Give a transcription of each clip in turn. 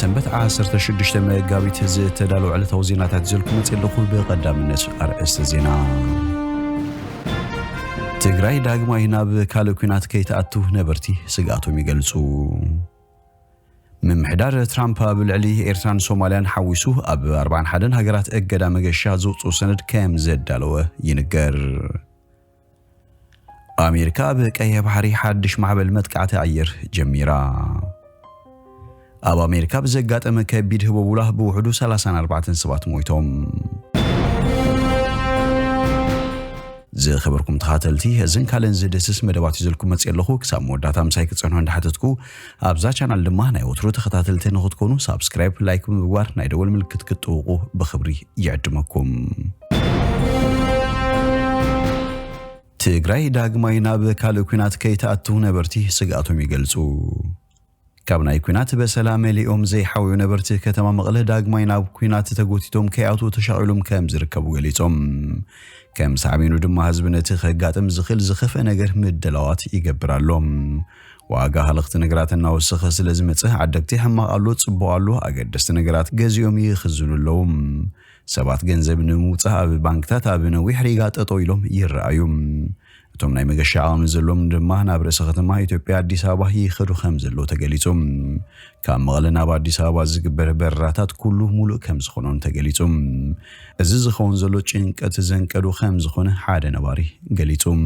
سنبت 16 مقابيت تدالو على توزينات زلكم تلقوا بقدامነት أرأس زينا تግራይ ዳግማይ ናብ ካልእ ኩናት ከይተኣቱ ነበርቲ ስጋቶም ይገልጹ ምምሕዳር ትራምፕ ኣብ ልዕሊ ኤርትራን ሶማልያን ሓዊሱ ኣብ 41 ሃገራት እገዳ መገሻ ዘውጽኡ ሰነድ ከም ዘዳለወ ይንገር ኣሜሪካ በቀይ ባህሪ ሓድሽ ማዕበል መጥቃዕቲ ኣየር ጀሚራ ኣብ ኣሜሪካ ብዘጋጠመ ከቢድ ህቡቡላ ብውሕዱ 34 ሰባት ሞይቶም زي خبركم تخاتلتي هزن كالن زدسس مدبات يزلكم متصيلخو كساب موداتا مساي كتصنو عند حدتكو ابزا channel دما ناي وترو تخاتلتي نخوت كونو سبسكرايب لايك مبوار ناي دول ملكت كتوقو بخبري يعدمكم تግራይ ዳግማይ ናብ ካልእ ኩናት ከይተኣቱ ነበርቲ ስጋቶም ይገልጹ ካብ ናይ ኩናት በሰላም ሊኦም ዘይሓውዩ ነበርቲ ከተማ መቐለ ዳግማይ ናብ ኩናት ተጎቲቶም ከይኣቱ ተሻቂሎም ከም ዝርከቡ ገሊጾም ከም ሳዕቤኑ ድማ ህዝብነቲ ከጋጥም ዝኽል ዝኸፈ ነገር ምድላዋት ይገብራሎም ዋጋ halኽቲ ነገራትና ወሰኸ ስለዝመጽእ ዓደግቲ ሕማቃሉ ጽቡቃሉ አገደስቲ ነገራት ገዚኦም ይኽዝኑሎም ሰባት ገንዘብ ንምውጻእ ኣብ ባንክታት ኣብ ነዊሕ ሪጋ ጠጠው ኢሎም ይረኣዩ እቶም ናይ መገሻ ዓቕሚ ዘሎም ድማ ናብ ርእሰ ከተማ ኢትዮጵያ አዲስ አበባ ይኸዱ ከም ዘሎ ተገሊጾም ካብ መቐለ ናብ አዲስ አበባ ዝግበር በራታት ኩሉ ሙሉእ ከም ዝኾነን ተገሊጾም እዚ ዝኸውን ዘሎ ጭንቀት ዘንቀዱ ከም ዝኾነ ሓደ ነባሪ ገሊጾም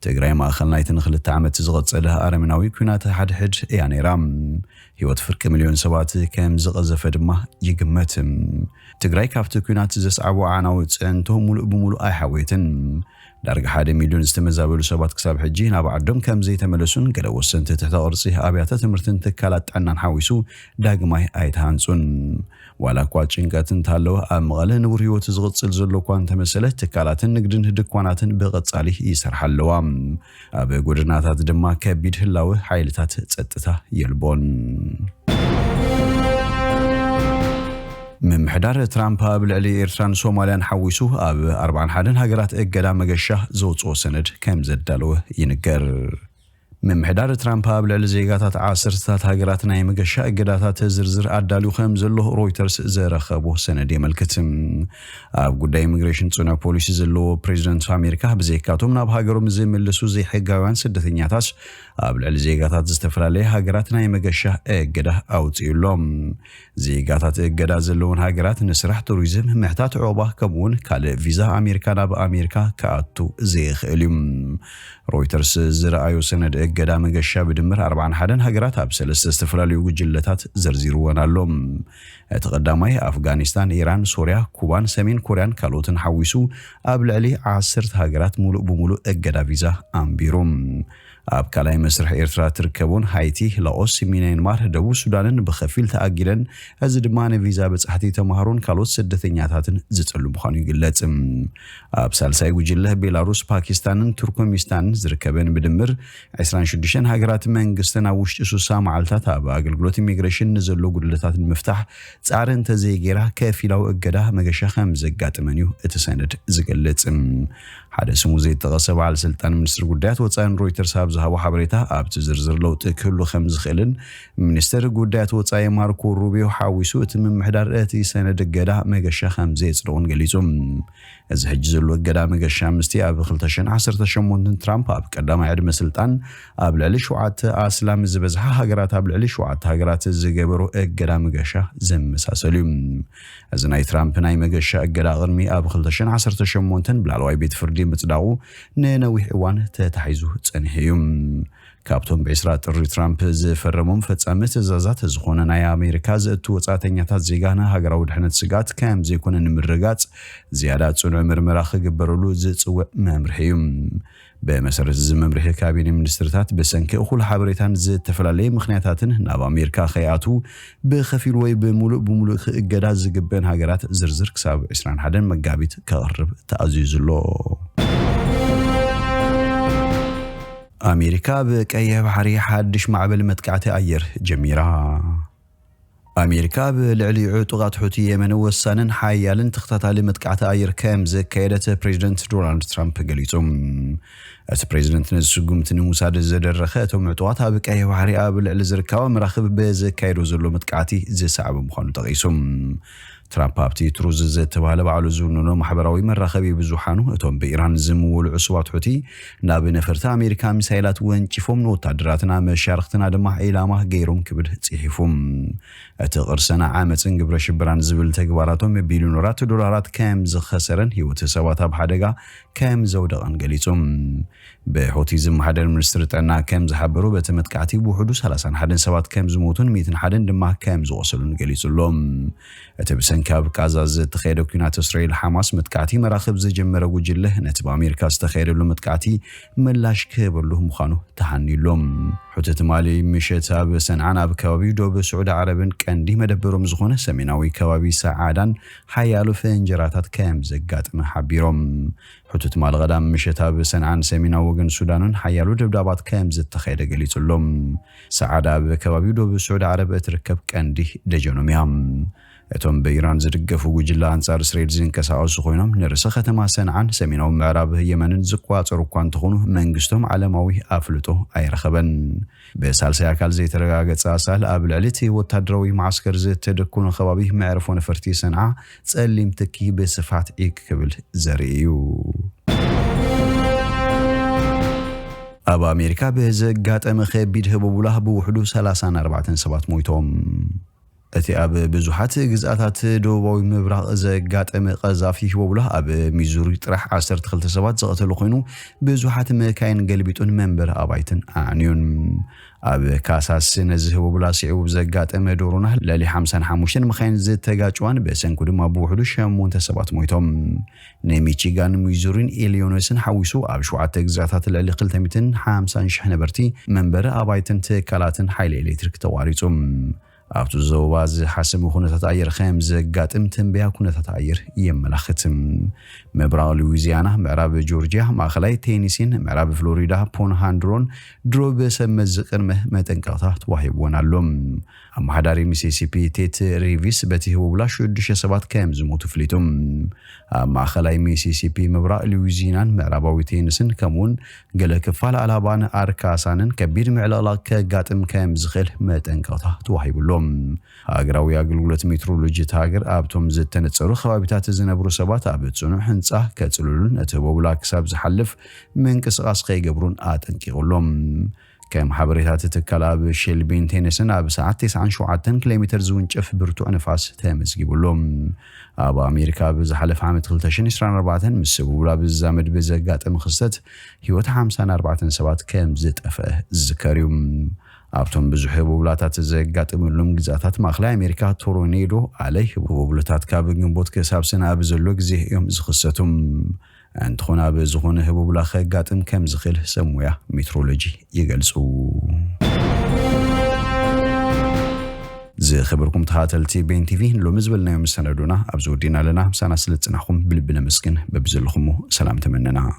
ትግራይ ማእኸል ናይትን ክልተ ዓመት ዝቐጸለ ኣረመናዊ ኩናት ሓድሕድ እያ ነይራ ህይወት ፍርቂ ሚልዮን ሰባት ከም ዝቐዘፈ ድማ ይግመት ትግራይ ካብቲ ኩናት ዘስዓቡ ዓናዊት ጽዕንቶ ሙሉእ ብሙሉእ ኣይሓወየትን ዳርጋ 1 ሚልዮን ዝተመዛበሉ ሰባት ክሳብ ሕጂ ናብ ዓዶም ከም ዘይተመለሱን ገለ ወሰንቲ ትሕተ ቅርጺ ኣብያተ ትምህርትን ትካላት ጥዕናን ሓዊሱ ዳግማይ ኣይተሃንጹን ዋላ እኳ ጭንቀት እንተሃለወ ኣብ መቐለ ንቡር ህይወት ዝቕጽል ዘሎ እኳ እንተመሰለ ትካላትን ንግድን ድኳናትን ብቐጻሊ ይሰርሓ ኣለዋ ኣብ ጎደናታት ድማ ከቢድ ህላዊ ሓይልታት ጸጥታ የልቦን ምምሕዳር ትራምፕ ኣብ ልዕሊ ኤርትራን ሶማልያን ሓዊሱ ኣብ 41 ሃገራት እገዳ መገሻ ዘውጽኦ ሰነድ ከም ዘዳለወ ይንገር ምምሕዳር ትራምፕ ኣብ ልዕሊ ዜጋታት 10 ሃገራት ናይ መገሻ እገዳታት ዝርዝር ኣዳልዩ ከም ዘሎ ሮይተርስ ዘረኸቦ ሰነድ የመልክት ኣብ ጉዳይ ኢሚግሬሽን ጽኑዕ ፖሊሲ ዘለዎ ፕሬዝዳንት ኣሜሪካ ብዘይካቶም ናብ ሃገሮም ዝምልሱ ዘይሕጋውያን ስደተኛታት ኣብ ልዕሊ ዜጋታት ዝተፈላለዩ ሃገራት ናይ መገሻ እገዳ ኣውጽኢሎም ዜጋታት እገዳ ዘለውን ሃገራት ንስራሕ ቱሪዝም ምሕታት ዕቁባ ከምኡውን ካልእ ቪዛ ኣሜሪካ ናብ ኣሜሪካ ከኣቱ ዘይኽእል እዩ ሮይተርስ ዝረኣዩ ሰነድ እገዳ መገሻ ብድምር 41 ሃገራት ኣብ 3 ዝተፈላለዩ ጉጅለታት ዘርዚሩወን ኣሎም እቲ ቀዳማይ ኣፍጋኒስታን ኢራን ሶሪያ ኩባን ሰሜን ኮርያን ካልኦትን ሓዊሱ ኣብ ልዕሊ 10 ሃገራት ሙሉእ ብሙሉእ እገዳ ቪዛ ኣንቢሮም ኣብ ካልኣይ መስርሕ ኤርትራ ትርከቡን ሃይቲ ላኦስ ሚያንማር ደቡብ ሱዳንን ብኸፊል ተኣጊደን እዚ ድማ ንቪዛ በጻሕቲ ተማሃሮን ካልኦት ስደተኛታትን ዝጽሉ ምዃኑ ይግለጽ ኣብ ሳልሳይ ጉጅለ ቤላሩስ ፓኪስታንን ቱርክሜኒስታንን ዝርከበን ብድምር 26 ሃገራት መንግስትን ኣብ ውሽጢ 60 መዓልታት ኣብ ኣገልግሎት ኢሚግሬሽን ንዘሎ ጉድለታት ንምፍታሕ ጻዕርን ተዘይጌራ ከፊላዊ እገዳ መገሻ ከም ዘጋጥመን እዩ እቲ ሰነድ ዝገልጽ ሓደ ስሙ ዘይተጠቐሰ በዓል ስልጣን ሚኒስትር ጉዳያት ወጻኢን ሮይተርስ ኣብ ዝሃቦ ሓበሬታ ኣብቲ ዝርዝር ለውጢ ክህሉ ከም ዝኽእልን ሚኒስትር ጉዳያት ወጻኢ ማርኮ ሩቢዮ ሓዊሱ እቲ ምምሕዳር እቲ ሰነድ እገዳ መገሻ ከም ዘየጽድቑን ገሊጾም እዚ ሕጂ ዘሎ እገዳ መገሻ ምስቲ ኣብ 2018 ትራምፕ ኣብ ቀዳማይ ዕድመ ስልጣን ኣብ ልዕሊ 7 ኣስላም ዝበዝሓ ሃገራት ኣብ ልዕሊ 7 ሃገራት ዝገበሩ እገዳ መገሻ ዘመሳሰሉ እዚ ናይ ትራምፕ ናይ መገሻ እገዳ ቅድሚ ኣብ 2018 ብላዕለዋይ ቤት ፍርዲ ምጽዳቑ ንነዊሕ እዋን ተታሒዙ ጸኒሑ እዩ ካብቶም ብዕስራ ጥሪ ትራምፕ ዝፈረሞም ፈጻሚ ትእዛዛት ዝኾነ ናይ ኣሜሪካ ዘእቱ ወጻእተኛታት ዜጋና ሃገራዊ ድሕነት ስጋት ከም ዘይኮነ ንምርጋጽ ዝያዳ ጽኑዕ ምርመራ ክግበረሉ ዝጽውዕ መምርሒ እዩ በመሰረት ዝመምርሒ ካቢኔ ሚኒስትርታት በሰንኪ እኹል ሓበሬታን ዝተፈላለዩ ምኽንያታትን ናብ ኣሜሪካ ከይኣቱ ብኸፊል ወይ ብሙሉእ እገዳ ዝግበን ሃገራት ዝርዝር ክሳብ 21 መጋቢት ከቕርብ ተኣዚዙሎ ኣሜሪካ በቀይ ባህሪ ሓድሽ ማዕበል መጥቃዕቲ ኣየር ጀሚራ أمريكا بالعلي عطوات حوتي يمن وسانن حيالن تختاتالي متقعت أير كام زكايدة بريزيدنت دونالد ترامب قليتهم البريزيدنت نسقمت نموساد الزدرخه توم عطوات بقاي وحري ابل الزركاو مراخب بزكايدو زلو متقعتي زي صعب مخانو تقيسم ترامب ابتي تروز زتباله بعلو زونو محبراوي مراخبي بزوحانو اتوم بايران زمول عصوات حوتي ناب نفرت امريكا مسايلات وانچفوم نو وتادراتنا مشارختنا دما ايلاما غيروم كبد صحيفوم اتقرسنا عامتن ግብረ ሽብራን ዝብል ተግባራቶም ቢሊዮነራት ዶላራት ከም ዝኸሰረን ህይወት ሰባት ኣብ ሓደጋ ከም ዘውደቐን ገሊጾም በሆቲዝም ሓደር ሚኒስትር ጠና ከም ዝሓበሩ በተመጥቃዕቲ ብውሕዱ 31 ሰባት ከም ዝሞቱን 101 ድማ ከም ዝቆሰሉን ገሊጹሎም እቲ ብሰንካብ ጋዛ ዝተኸየደ ኩናት እስራኤል ሐማስ መጥቃዕቲ መራኸብ ዝጀመረ ጉጅለ ነቲ በአሜሪካ ዝተኸየደሉ መጥቃዕቲ ምላሽ ክበሉ ምዃኑ ተሓኒሎም حوتت مالي مشت اب سنعان اب كوابي دوب سعود عربن كاندي مدبرهم زخونه سميناوي كوابي سعادان حيالو فنجراتات كام زقات محبيرهم حوتت مال غدام مشت اب سنعان سميناو وغن سودانون حيالو دبدابات كام زتخيده قليتلهم سعاده اب كوابي دوب سعود عرب تركب كاندي دجنوميام اتوم بإيران زدقفو وجلا انصار اسرائيل زنكساوس خوينهم نرسه ختما سنعان سميناو معراب يمنن زقواصرو كان تخونو منغستهم علماوي افلطو ايرخبن بسالسي اكل زي ترغاغص اسال ابلعلتي وتادروي معسكر زتدكون خبابي معرفون فرتي سنعا صليم تكي بصفات اكبل زريو ابا امريكا بزغاطم خبيد هبوله بوحدو 34 سبات مويتهم اتي اب بزوحات غزاتات دوباوي مبراق زغاطم قزافي هبوله اب ميزوري طرح 12 سبات زقتلو خوينو بزوحات مكاين قلبيتون منبر ابايتن انيون اب كاساس نزهو بلاسيو زغاطم دورونا للي 55 مخاين زتغاچوان بسنكو دما بوحدو 8 سبات مويتهم نميشيغان ميزورين إليونوسن حويسو اب شوعات غزاتات للي 250 شحنه برتي منبر ابايتن تكالاتن حيل الكتريك تواريصوم ابتو زواز حسب خونتات اير خامز غاطم تنبيا خونتات اير يملاختم مبراق لويزيانا معراب جورجيا ماخلاي تينيسين معراب فلوريدا بونهاندرون دروب سمزقن متنقاتا توهيبونالوم امحداري ميسيسيبي تيت ريفيس بتي هو بلا شدش سبات كام زموت فليتم ماخلاي ميسيسيبي مبراق لويزيانان معراباوي تينيسن كمون قال كفال علابان اركاسانن كبير معلالا كغاطم كام زخل متنقاتا توهيبلوم هاغراوي اغلغلت ميترولوجي تاغر ابتوم زتنصرو خوابيتات زنبرو سبات ابتصنو حنصا كصلولن اتبوبلا كساب زحلف منقسقاس خيغبرون اطنقيقلوم كم حبريتات تكلاب شيل بين تينسن اب ساعات 9 كيلومتر زونچف برتو نفاس تمزغيبلوم ابا امريكا بزحلف عام 2024 مسبولا بزامد بزغاطم خصت هيوت 54 سبات كم زطفه ذكريوم ابتون بزحب وبلاتات زغاطملوم غزاتات ماخلاي امريكا تورونيدو عليه وبلاتات كابغنبوت كسابسنا بزلو غزي يوم زخصتم انتخونا بزخونه هبوبلا خغاطم كم زخيل سمويا ميترولوجي يغلصو زي خبركم تخاتلتي بين تي في لو مزبلنا يوم سندونا ابزودينا لنا مسانا سلطناكم بلبنا مسكن ببزلخمو سلام تمننا